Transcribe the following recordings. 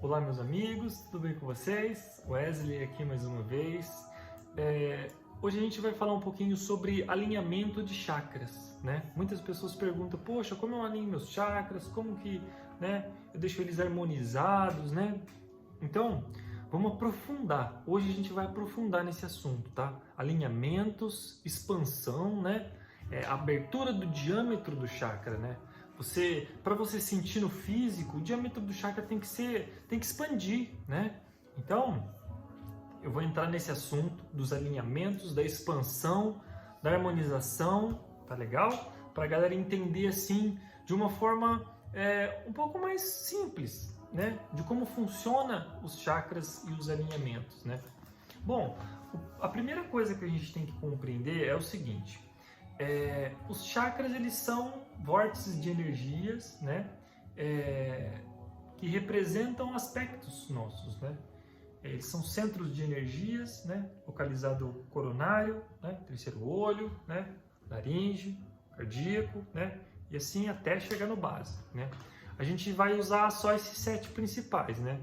Olá, meus amigos, tudo bem com vocês? Wesley aqui mais uma vez. Hoje a gente vai falar um pouquinho sobre alinhamento de chakras, né? Muitas pessoas perguntam, poxa, como eu alinho meus chakras? Como que, né, eu deixo eles harmonizados, né? Então, vamos aprofundar. Hoje a gente vai aprofundar nesse assunto, tá? Alinhamentos, expansão, né? Abertura do diâmetro do chakra, né? Para você sentir no físico, o diâmetro do chakra tem que expandir, né? Então, eu vou entrar nesse assunto dos alinhamentos, da expansão, da harmonização, tá legal? Para a galera entender assim, de uma forma um pouco mais simples, né? De como funciona os chakras e os alinhamentos, né? Bom, a primeira coisa que a gente tem que compreender é o seguinte. Os chakras, eles são vórtices de energias, né, que representam aspectos nossos, né? Eles são centros de energias, né, localizado coronário, né, terceiro olho, né, laríngeo, cardíaco, né, e assim até chegar no básico, né? A gente vai usar só esses 7 principais, né,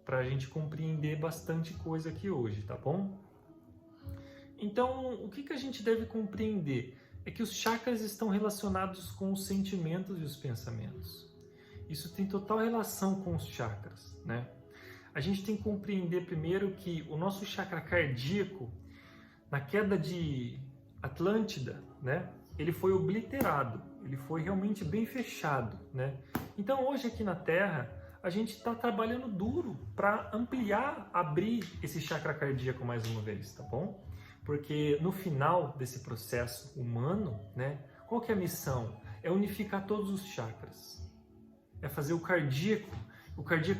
para a gente compreender bastante coisa aqui hoje, tá bom? Então, o que a gente deve compreender é que os chakras estão relacionados com os sentimentos e os pensamentos. Isso tem total relação com os chakras, né? A gente tem que compreender primeiro que o nosso chakra cardíaco, na queda de Atlântida, né, ele foi obliterado, ele foi realmente bem fechado, né? Então, hoje aqui na Terra, a gente está trabalhando duro para ampliar, abrir esse chakra cardíaco mais uma vez, tá bom? Porque no final desse processo humano, né, qual que é a missão? É unificar todos os chakras. É fazer o cardíaco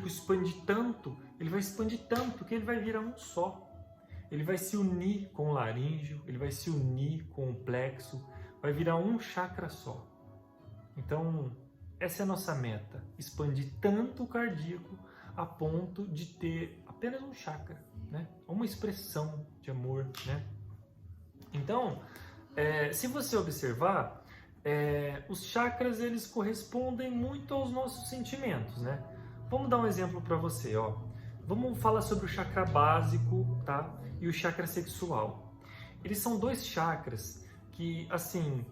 expandir tanto, ele vai expandir tanto que ele vai virar um só. Ele vai se unir com o laríngeo, ele vai se unir com o plexo, vai virar um chakra só. Então, essa é a nossa meta, expandir tanto o cardíaco a ponto de ter apenas um chakra, né? Uma expressão de amor, né? Então, se você observar, os chakras, eles correspondem muito aos nossos sentimentos, né? Vamos dar um exemplo para você, ó. Vamos falar sobre o chakra básico, tá? E o chakra sexual. Eles são 2 chakras que, assim,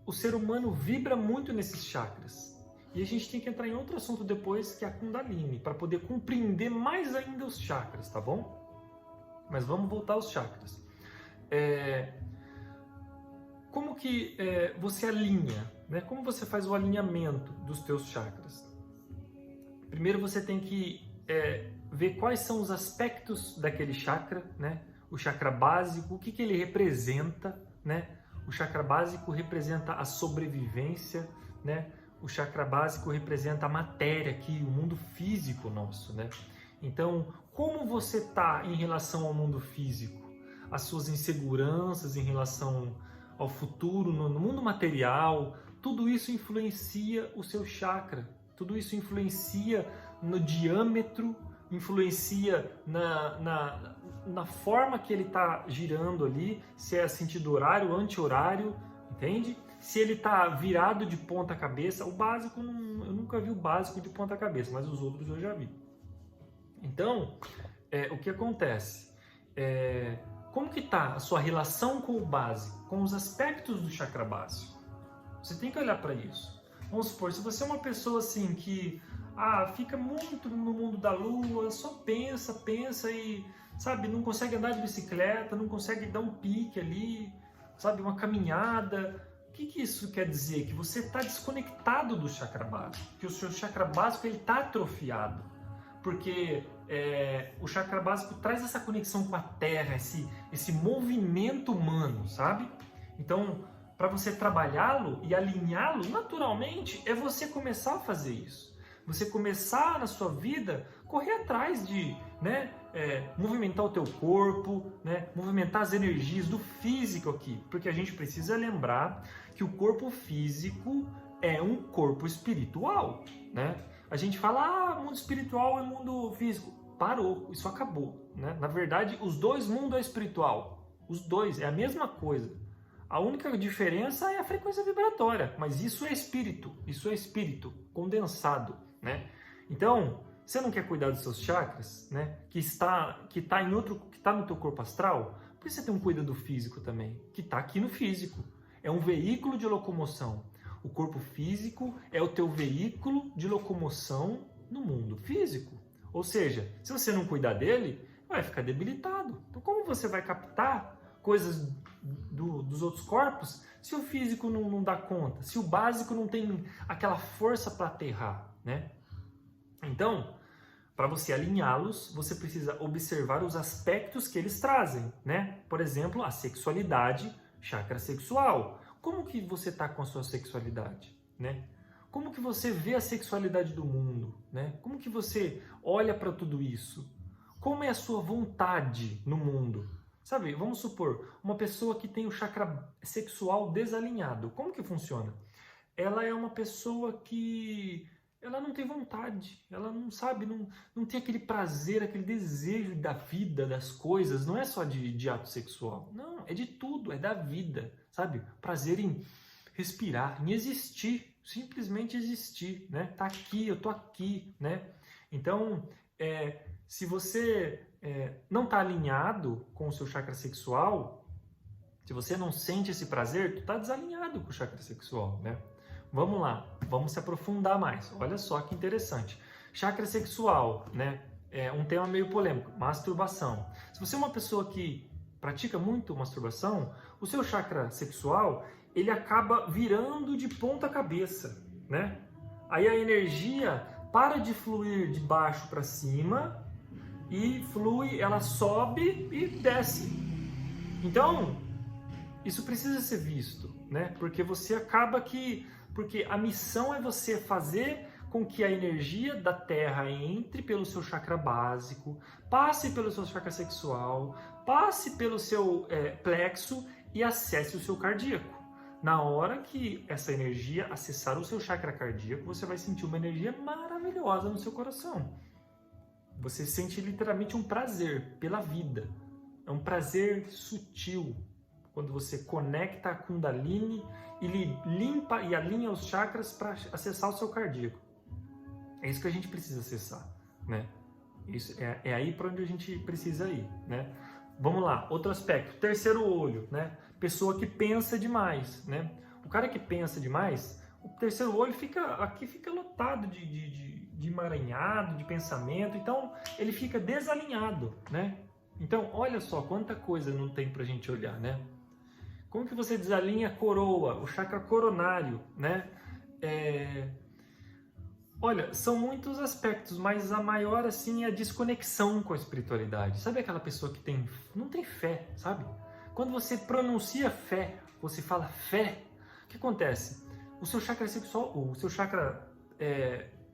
o ser humano vibra muito nesses chakras. E a gente tem que entrar em outro assunto depois, que é a Kundalini, para poder compreender mais ainda os chakras, tá bom? Mas vamos voltar aos chakras. Como que você alinha, né? Como você faz o alinhamento dos teus chakras? Primeiro você tem que ver quais são os aspectos daquele chakra, né? O chakra básico, o que ele representa, né? O chakra básico representa a sobrevivência, né? O chakra básico representa a matéria aqui, o mundo físico nosso, né? Então, como você está em relação ao mundo físico? As suas inseguranças em relação ao futuro, no mundo material, tudo isso influencia o seu chakra. Tudo isso influencia no diâmetro, influencia na forma que ele está girando ali, se é sentido horário, anti-horário, entende? Se ele está virado de ponta cabeça, o básico, eu nunca vi o básico de ponta cabeça, mas os outros eu já vi. Então, o que acontece? Como que está a sua relação com o básico, com os aspectos do chakra básico? Você tem que olhar para isso. Vamos supor, se você é uma pessoa assim que fica muito no mundo da lua, só pensa e, sabe, não consegue andar de bicicleta, não consegue dar um pique ali, sabe, uma caminhada. O que isso quer dizer? Que você está desconectado do chakra básico, que o seu chakra básico está atrofiado. Porque o chakra básico traz essa conexão com a Terra, esse movimento humano, sabe? Então, para você trabalhá-lo e alinhá-lo, naturalmente, é você começar a fazer isso. Você começar na sua vida, correr atrás de, né, movimentar o teu corpo, né, movimentar as energias do físico aqui. Porque a gente precisa lembrar que o corpo físico é um corpo espiritual, né? A gente fala, mundo espiritual e mundo físico. Parou, isso acabou, né? Na verdade, os dois mundos é espiritual. Os dois, é a mesma coisa. A única diferença é a frequência vibratória, mas isso é espírito condensado, né? Então, você não quer cuidar dos seus chakras, né? Que tá no teu corpo astral? Por isso você tem um cuidado físico também, que está aqui no físico. É um veículo de locomoção. O corpo físico é o teu veículo de locomoção no mundo físico. Ou seja, se você não cuidar dele, vai ficar debilitado. Então, como você vai captar coisas dos outros corpos se o físico não dá conta? Se o básico não tem aquela força para aterrar, né? Então, para você alinhá-los, você precisa observar os aspectos que eles trazem, né? Por exemplo, a sexualidade, chakra sexual. Como que você está com a sua sexualidade, né? Como que você vê a sexualidade do mundo, né? Como que você olha para tudo isso? Como é a sua vontade no mundo? Sabe, vamos supor, uma pessoa que tem o chakra sexual desalinhado. Como que funciona? Ela é uma pessoa que ela não tem vontade, ela não sabe, não tem aquele prazer, aquele desejo da vida, das coisas, não é só de ato sexual, não, é de tudo, é da vida, sabe? Prazer em respirar, em existir, simplesmente existir, né? Tá aqui, eu tô aqui, né? Então, se você não tá alinhado com o seu chakra sexual, se você não sente esse prazer, tu tá desalinhado com o chakra sexual, né? Vamos lá, vamos se aprofundar mais. Olha só que interessante. Chakra sexual, né? É um tema meio polêmico. Masturbação. Se você é uma pessoa que pratica muito masturbação, o seu chakra sexual, ele acaba virando de ponta cabeça, né? Aí a energia para de fluir de baixo para cima e flui, ela sobe e desce. Então, isso precisa ser visto, né? Porque você acaba porque a missão é você fazer com que a energia da Terra entre pelo seu chakra básico, passe pelo seu chakra sexual, passe pelo seu plexo e acesse o seu cardíaco. Na hora que essa energia acessar o seu chakra cardíaco, você vai sentir uma energia maravilhosa no seu coração. Você sente literalmente um prazer pela vida. É um prazer sutil. Quando você conecta a Kundalini, ele limpa e alinha os chakras para acessar o seu cardíaco. É isso que a gente precisa acessar, né? Isso é aí para onde a gente precisa ir, né? Vamos lá, outro aspecto, terceiro olho, né? Pessoa que pensa demais, né? O cara que pensa demais, o terceiro olho fica lotado de emaranhado, de pensamento, então ele fica desalinhado, né? Então, olha só quanta coisa não tem pra gente olhar, né? Como que você desalinha a coroa, o chakra coronário, né? Olha, são muitos aspectos, mas a maior, assim, é a desconexão com a espiritualidade. Sabe aquela pessoa que não tem fé, sabe? Quando você pronuncia fé, você fala fé, o que acontece? O seu chakra sexual, o seu chakra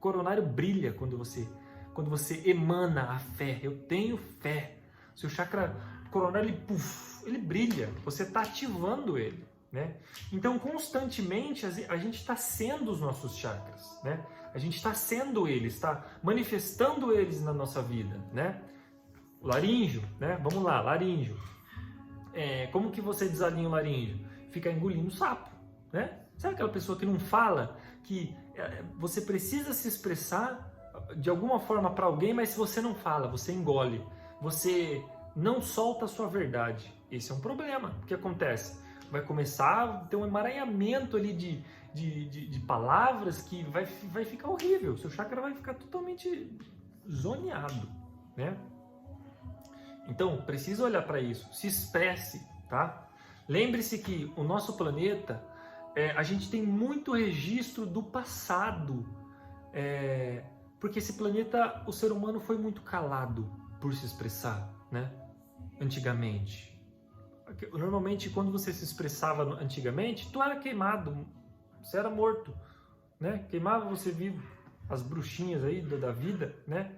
coronário brilha quando você emana a fé. Eu tenho fé. O seu chakra coronário, ele brilha, você está ativando ele, né? Então, constantemente, a gente está sendo os nossos chakras, né? A gente está sendo eles, está manifestando eles na nossa vida, né? O laríngeo, né? Vamos lá, laríngeo. Como que você desalinha o laríngeo? Fica engolindo sapo, né? Sabe aquela pessoa que não fala, que você precisa se expressar de alguma forma para alguém, mas se você não fala, você engole, você não solta a sua verdade. Esse é um problema. O que acontece? Vai começar a ter um emaranhamento ali de palavras que vai ficar horrível. O seu chakra vai ficar totalmente zoneado, né? Então, precisa olhar para isso. Se expresse, tá? Lembre-se que o nosso planeta, a gente tem muito registro do passado. Porque esse planeta, o ser humano foi muito calado por se expressar, né? Antigamente. Normalmente, quando você se expressava antigamente, tu era queimado, você era morto, né? Queimava você vivo. As bruxinhas aí da vida, né?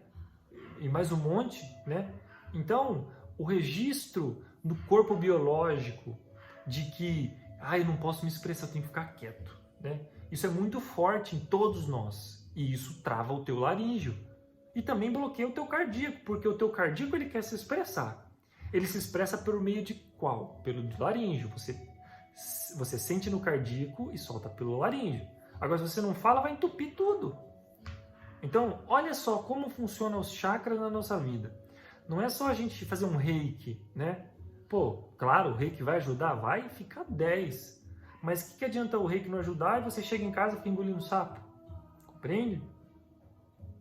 E mais um monte, né? Então, o registro do corpo biológico de que, eu não posso me expressar, eu tenho que ficar quieto, né? Isso é muito forte em todos nós. E isso trava o teu laríngeo. E também bloqueia o teu cardíaco, porque o teu cardíaco ele quer se expressar. Ele se expressa por meio de qual? Pelo laríngeo. Você sente no cardíaco e solta pelo laríngeo. Agora, se você não fala, vai entupir tudo. Então, olha só como funcionam os chakras na nossa vida. Não é só a gente fazer um reiki, né? Pô, claro, o reiki vai ajudar? Vai ficar 10. Mas o que adianta o reiki não ajudar e você chega em casa e fica engolindo sapo? Compreende?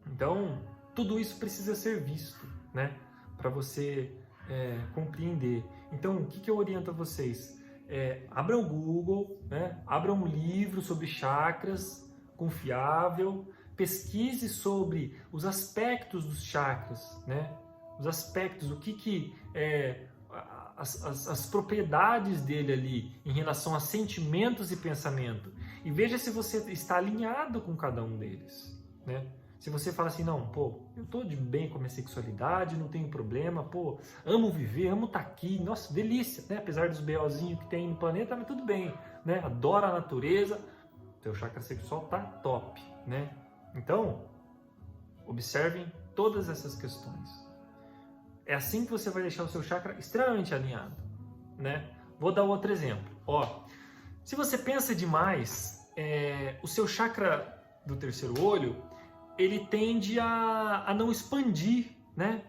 Então, tudo isso precisa ser visto, né? Para você compreender. Então, o que eu oriento a vocês? Abram o Google, né? Abram um livro sobre chakras, confiável, pesquise sobre os aspectos dos chakras, né? Os aspectos, as propriedades dele ali em relação a sentimentos e pensamento. E veja se você está alinhado com cada um deles, né? Se você fala assim, não, pô, eu tô de bem com a minha sexualidade, não tenho problema, pô, amo viver, amo estar aqui, nossa, delícia, né? Apesar dos BOzinhos que tem no planeta, mas tudo bem, né? Adoro a natureza, teu chakra sexual tá top, né? Então, observem todas essas questões. É assim que você vai deixar o seu chakra extremamente alinhado, né? Vou dar outro exemplo. Ó, se você pensa demais, o seu chakra do terceiro olho, ele tende a não expandir, né?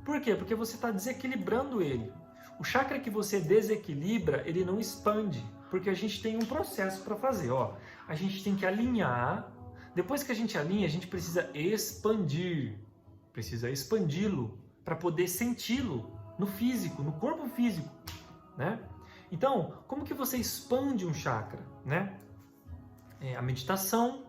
Por quê? Porque você está desequilibrando ele. O chakra que você desequilibra, ele não expande, porque a gente tem um processo para fazer. Ó, a gente tem que alinhar. Depois que a gente alinha, a gente precisa expandir, precisa expandi-lo para poder senti-lo no físico, no corpo físico, né? Então, como que você expande um chakra, né? A meditação.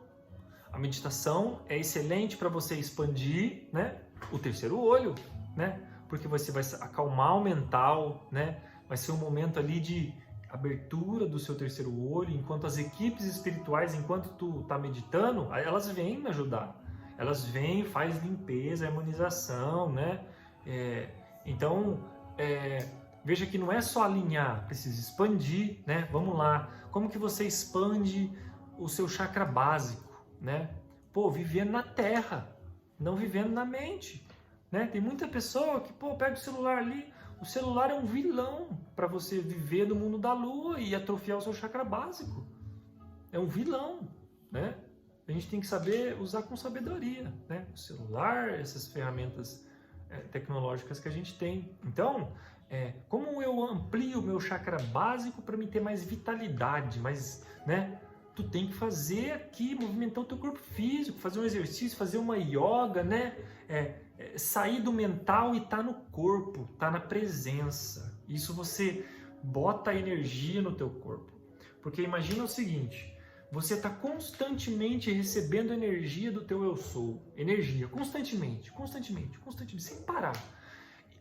A meditação é excelente para você expandir, né, o terceiro olho, né? Porque você vai acalmar o mental, né? Vai ser um momento ali de abertura do seu terceiro olho, enquanto as equipes espirituais, enquanto tu tá meditando, elas vêm me ajudar. Elas vêm, faz limpeza, harmonização, né? Então, veja que não é só alinhar, precisa expandir, né? Vamos lá. Como que você expande o seu chakra básico, né? Pô, vivendo na terra, não vivendo na mente, né? Tem muita pessoa que, pô, pega o celular ali, o celular é um vilão para você viver no mundo da lua e atrofiar o seu chakra básico. É um vilão, né? A gente tem que saber usar com sabedoria, né? O celular, essas ferramentas tecnológicas que a gente tem. Então, como eu amplio o meu chakra básico para me ter mais vitalidade, mais, né? Tu tem que fazer aqui, movimentar o teu corpo físico, fazer um exercício, fazer uma yoga, né? Sair do mental e estar no corpo, estar na presença. Isso você bota energia no teu corpo. Porque imagina o seguinte, você está constantemente recebendo energia do teu eu sou. Energia, constantemente, sem parar.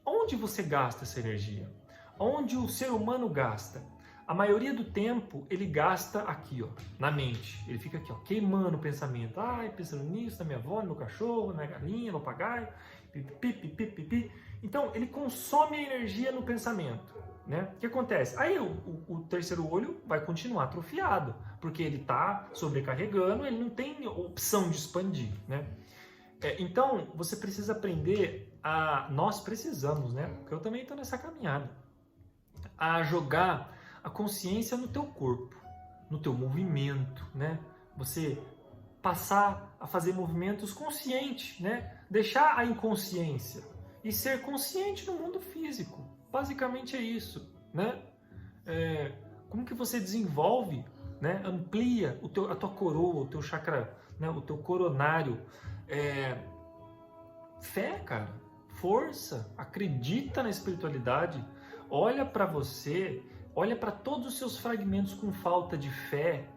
Onde você gasta essa energia? Onde o ser humano gasta? A maioria do tempo ele gasta aqui, ó, na mente. Ele fica aqui, ó, queimando o pensamento. Ai, pensando nisso, na minha avó, no meu cachorro, na minha galinha, no papagaio. Pipi. Então, ele consome a energia no pensamento, né? O que acontece? Aí o terceiro olho vai continuar atrofiado, porque ele está sobrecarregando, ele não tem opção de expandir, né? Então, você precisa aprender nós precisamos, né? Porque eu também estou nessa caminhada, a jogar a consciência no teu corpo, no teu movimento, né? Você passar a fazer movimentos conscientes, né? Deixar a inconsciência e ser consciente no mundo físico. Basicamente é isso, né? Como que você desenvolve, né? Amplia a tua coroa, o teu chakra, né? O teu coronário. Fé, cara, força, acredita na espiritualidade, olha para você. Olha para todos os seus fragmentos com falta de fé,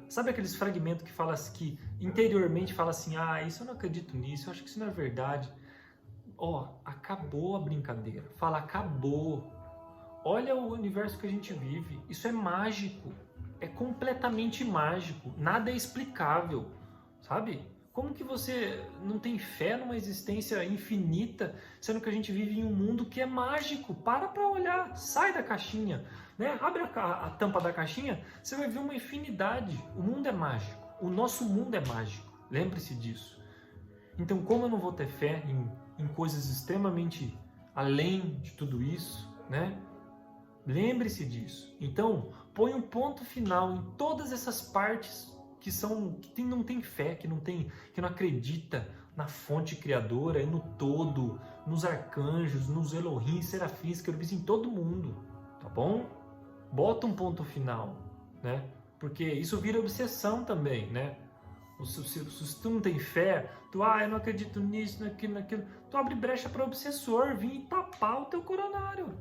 sabe aqueles fragmentos que fala que interiormente fala assim, isso eu não acredito nisso, eu acho que isso não é verdade. Acabou a brincadeira. Fala, acabou. Olha o universo que a gente vive. Isso é mágico. É completamente mágico. Nada é explicável, sabe? Como que você não tem fé numa existência infinita, sendo que a gente vive em um mundo que é mágico? Para olhar, sai da caixinha, né? Abre a tampa da caixinha, você vai ver uma infinidade. O mundo é mágico, o nosso mundo é mágico, lembre-se disso. Então, como eu não vou ter fé em coisas extremamente além de tudo isso, né? Lembre-se disso. Então, põe um ponto final em todas essas partes não tem fé, que não acredita na fonte criadora e no todo, nos arcanjos, nos Elohim, serafins, querubins, em todo mundo, tá bom? Bota um ponto final, né? Porque isso vira obsessão também, né? Se tu não tem fé, eu não acredito nisso, naquilo, tu abre brecha para o obsessor vir e tapar o teu coronário.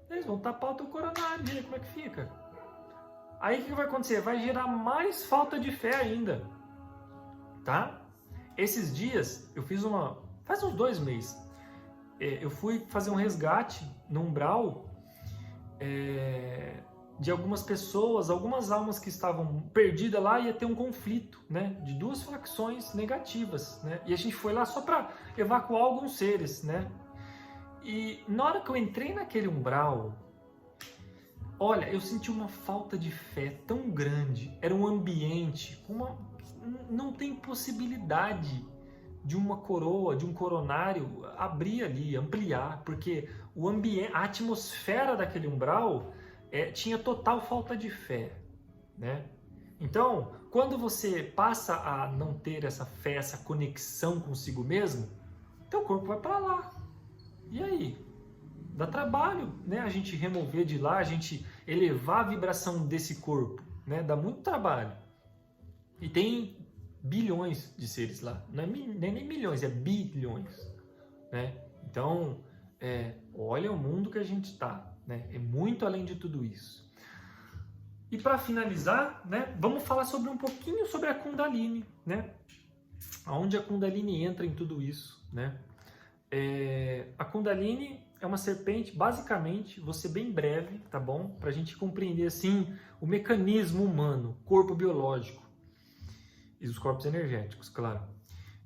Eles vão tapar o teu coronário, e aí como é que fica? Aí o que vai acontecer? Vai gerar mais falta de fé ainda, tá? Esses dias, faz uns 2 meses, eu fui fazer um resgate no umbral de algumas pessoas, algumas almas que estavam perdidas lá, ia ter um conflito, né, de 2 facções negativas, né, e a gente foi lá só para evacuar alguns seres, né, e na hora que eu entrei naquele umbral, olha, eu senti uma falta de fé tão grande, era um ambiente, não tem possibilidade de uma coroa, de um coronário abrir ali, ampliar, porque o ambiente, a atmosfera daquele umbral tinha total falta de fé, né? Então, quando você passa a não ter essa fé, essa conexão consigo mesmo, teu corpo vai para lá. E aí? Dá trabalho, né? A gente remover de lá, a gente elevar a vibração desse corpo, né? Dá muito trabalho. E tem bilhões de seres lá, não é nem milhões, é bilhões, né? Então, olha o mundo que a gente está, né? É muito além de tudo isso. E para finalizar, né, vamos falar um pouquinho sobre a Kundalini, né? Aonde a Kundalini entra em tudo isso, né? A Kundalini é uma serpente, basicamente, vou ser bem breve, tá bom? Para a gente compreender assim o mecanismo humano, corpo biológico e os corpos energéticos, claro.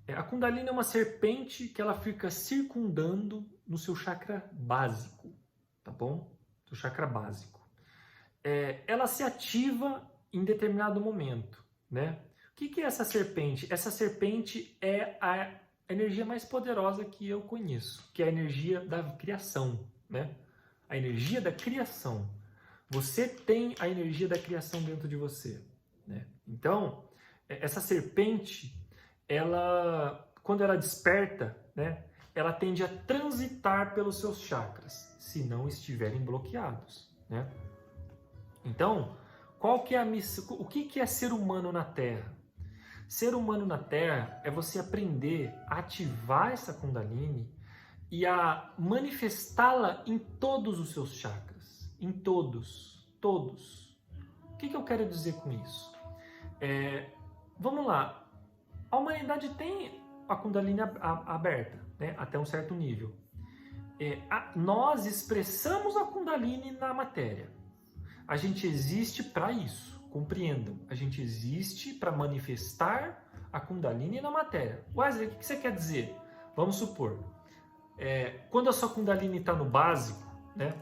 A Kundalini é uma serpente que ela fica circundando no seu chakra básico, tá bom? Do chakra básico. Ela se ativa em determinado momento, né? O que é essa serpente? Essa serpente é a energia mais poderosa que eu conheço, que é a energia da criação, né? A energia da criação. Você tem a energia da criação dentro de você, né? Então, essa serpente, quando ela desperta, né, ela tende a transitar pelos seus chakras, se não estiverem bloqueados, né? Então, qual que é a missão? O que é ser humano na Terra? Ser humano na Terra é você aprender a ativar essa Kundalini e a manifestá-la em todos os seus chakras, em todos. O que eu quero dizer com isso? Vamos lá, a humanidade tem a Kundalini aberta, né, até um certo nível. Nós expressamos a Kundalini na matéria. A gente existe para isso, compreendam. A gente existe para manifestar a Kundalini na matéria. Wesley, o que você quer dizer? Vamos supor, quando a sua Kundalini está no básico, né,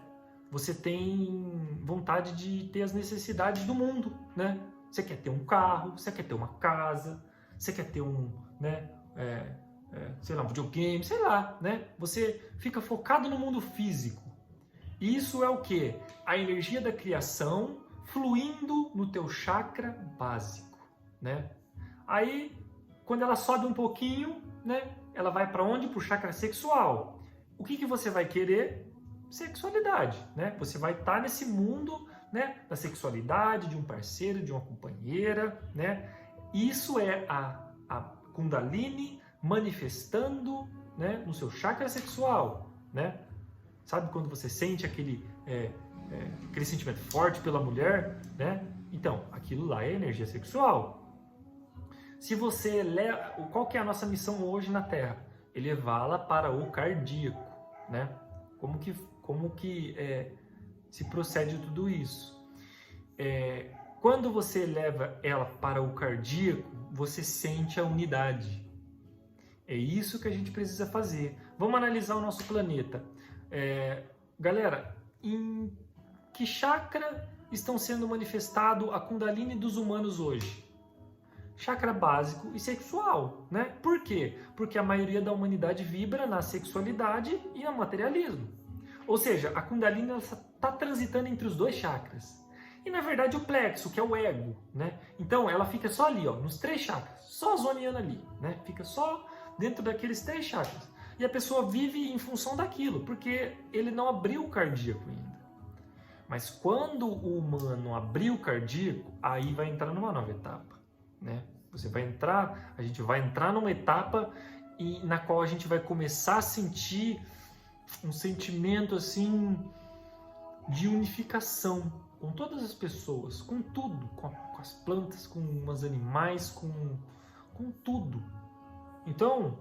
você tem vontade de ter as necessidades do mundo, né? Você quer ter um carro, você quer ter uma casa, você quer ter um videogame, sei lá, né? Você fica focado no mundo físico. Isso é o quê? A energia da criação fluindo no teu chakra básico, né? Aí, quando ela sobe um pouquinho, né? Ela vai para onde? Para o chakra sexual. O que você vai querer? Sexualidade, né? Você vai estar nesse mundo, né, da sexualidade, de um parceiro, de uma companheira, né? Isso é a Kundalini manifestando, né, no seu chakra sexual, né? Sabe quando você sente aquele sentimento forte pela mulher, né? Então, aquilo lá é energia sexual. Se você qual que é a nossa missão hoje na Terra? Elevá-la para o cardíaco, né? Como que se procede tudo isso? Quando você eleva ela para o cardíaco, você sente a unidade. É isso que a gente precisa fazer. Vamos analisar o nosso planeta. Galera, em que chakra estão sendo manifestado a Kundalini dos humanos hoje? Chakra básico e sexual, né? Por quê? Porque a maioria da humanidade vibra na sexualidade e no materialismo. Ou seja, a Kundalini está transitando entre os 2 chakras. e na verdade o plexo, que é o ego, né? Então ela fica só ali, ó, nos 3 chakras, só zoneando ali, né? Fica só dentro daqueles 3 chakras. E a pessoa vive em função daquilo, porque ele não abriu o cardíaco ainda. Mas quando o humano abrir o cardíaco, aí vai entrar numa nova etapa, né? A gente vai entrar numa etapa na qual a gente vai começar a sentir um sentimento assim de unificação com todas as pessoas, com tudo, com as plantas, com os animais, com tudo. Então,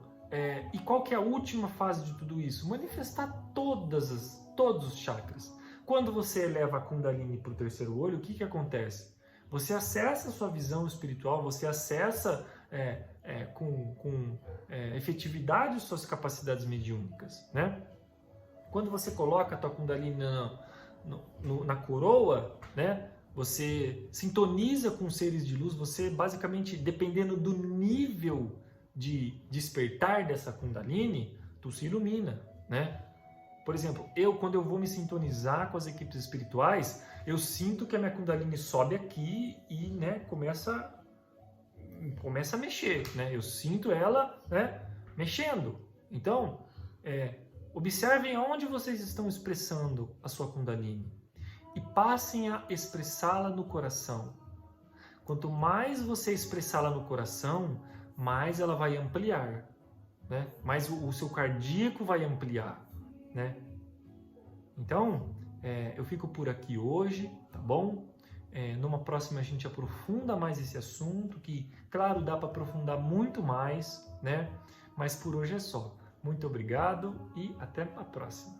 e qual que é a última fase de tudo isso? Manifestar todos os chakras. Quando você eleva a Kundalini para o 3º olho, o que acontece? Você acessa a sua visão espiritual, você acessa com efetividade as suas capacidades mediúnicas, né? Quando você coloca a tua Kundalini na coroa, né? Você sintoniza com seres de luz, você basicamente, dependendo do nível de despertar dessa Kundalini, tu se ilumina, né? Por exemplo, quando eu vou me sintonizar com as equipes espirituais, eu sinto que a minha Kundalini sobe aqui e, né, começa a mexer, né? Eu sinto ela, né, mexendo. Então, observem onde vocês estão expressando a sua Kundalini e passem a expressá-la no coração. Quanto mais você expressá-la no coração, mais ela vai ampliar, né? Mais o seu cardíaco vai ampliar, né? Então, eu fico por aqui hoje, tá bom? Numa próxima a gente aprofunda mais esse assunto, que, claro, dá para aprofundar muito mais, né? Mas por hoje é só. Muito obrigado e até a próxima.